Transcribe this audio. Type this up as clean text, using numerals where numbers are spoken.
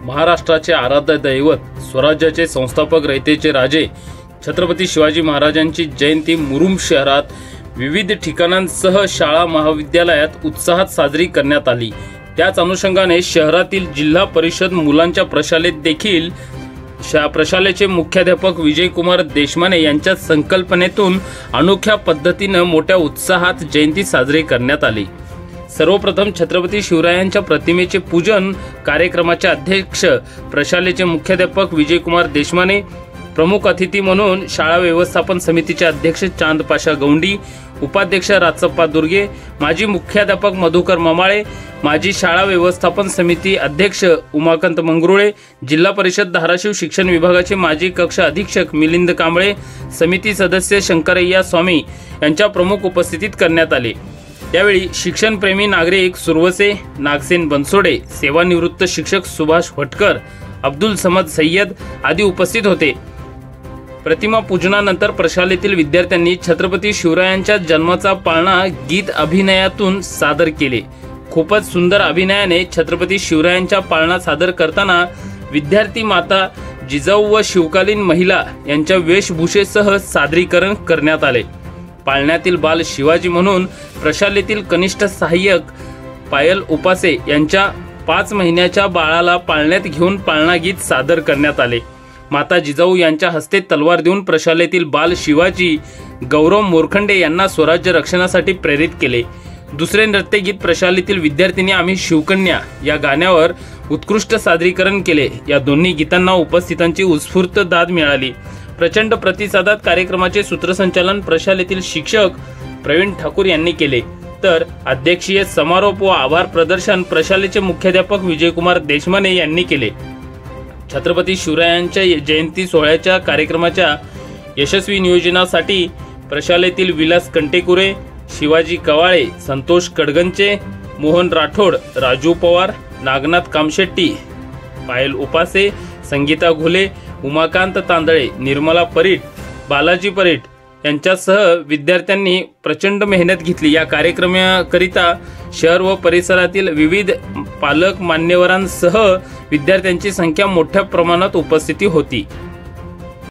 महाराष्ट्राचे आराध्य दैवत, स्वराज्याचे संस्थापक, रयतेचे राजे छत्रपती शिवाजी महाराजांची जयंती मुरुम शहरात विविध ठिकाणांसह शाळा महाविद्यालयात उत्साहात साजरी करण्यात आली। त्याच अनुषंगाने शहरातील जिल्हा परिषद मुलांच्या प्रशालेत देखील प्रशालेचे मुख्याध्यापक विजयकुमार देशमाने यांच्या संकल्पनेतून अनोख्या पद्धतीने मोठ्या उत्साहात जयंती साजरी करण्यात आली। सर्वप्रथम छत्रपती शिवरायांच्या प्रतिमेचे पूजन कार्यक्रमाचे अध्यक्ष प्रशालेचे मुख्याध्यापक विजयकुमार देशमाने, प्रमुख अतिथी म्हणून शाळा व्यवस्थापन समितीचे अध्यक्ष चांदपाशा गौंडी, उपाध्यक्ष राजप्पा दुर्गे, माजी मुख्याध्यापक मधुकर ममाळे, माजी शाळा व्यवस्थापन समिती अध्यक्ष उमाकांत मंगरुळे, जिल्हा परिषद धाराशिव शिक्षण विभागाचे माजी कक्ष अधीक्षक मिलिंद कांबळे, समिती सदस्य शंकरय्या स्वामी यांच्या प्रमुख उपस्थितीत करण्यात आले। यावेळी शिक्षणप्रेमी नागरिक सुरवसे, नागसेन बनसोडे, सेवानिवृत्त शिक्षक सुभाष भटकर, अब्दुल समद सय्यद आदी उपस्थित होते। प्रतिमा पूजनानंतर प्रशालेतील विद्यार्थ्यांनी छत्रपती शिवरायांच्या जन्माचा पाळणा गीत अभिनयातून सादर केले। खूपच सुंदर अभिनयाने छत्रपती शिवरायांच्या पाळणा सादर करताना विद्यार्थी माता जिजाऊ व शिवकालीन महिला यांच्या वेशभूषेसह सादरीकरण करण्यात आले। पाळण्यातील बाल शिवाजी म्हणून प्रशालेतील कनिष्ठ सहाय्यक पायल उपासे यांच्या 5 महिन्याच्या बाळाला पाळण्यात घेऊन पाळणा गीत सादर करण्यात आले। माता जिजाऊ यांच्या हस्ते तलवार देऊन प्रशालेतील बाल शिवाजी गौरव मोरखंडे यांना स्वराज्य रक्षणासाठी प्रेरित केले। दुसरे नृत्यगीत प्रशालेतील विद्यार्थिनी आम्ही शिवकन्या या गाण्यावर उत्कृष्ट सादरीकरण केले। या दोन्ही गीतांना उपस्थितांची उत्स्फूर्त दाद मिळाली। प्रचंड प्रतिसादात कार्यक्रमाचे सूत्रसंचालन प्रशालेतील शिक्षक प्रवीण ठाकूर यांनी केले, तर अध्यक्षीय समारोप व आभार प्रदर्शन प्रशालेचे मुख्याध्यापक विजयकुमार देशमाने यांनी केले। छत्रपती शिवरायांच्या जयंती सोहळ्याच्या कार्यक्रमाच्या यशस्वी नियोजनासाठी प्रशालेतील विलास कंटेकुरे, शिवाजी कवाळे, संतोष कडगंचे, मोहन राठोड, राजू पवार, नागनाथ कामशेट्टी, पायल उपासे, संगीता घुले, उमाकांत तांदळे, निर्मला परीट, बालाजी परीट यांच्यासह विद्यार्थ्यांनी प्रचंड मेहनत घेतली। या कार्यक्रमाकरिता शहर व परिसरातील विविध पालक मान्यवरांसह विद्यार्थ्यांची संख्या मोठ्या प्रमाणात उपस्थिती होती।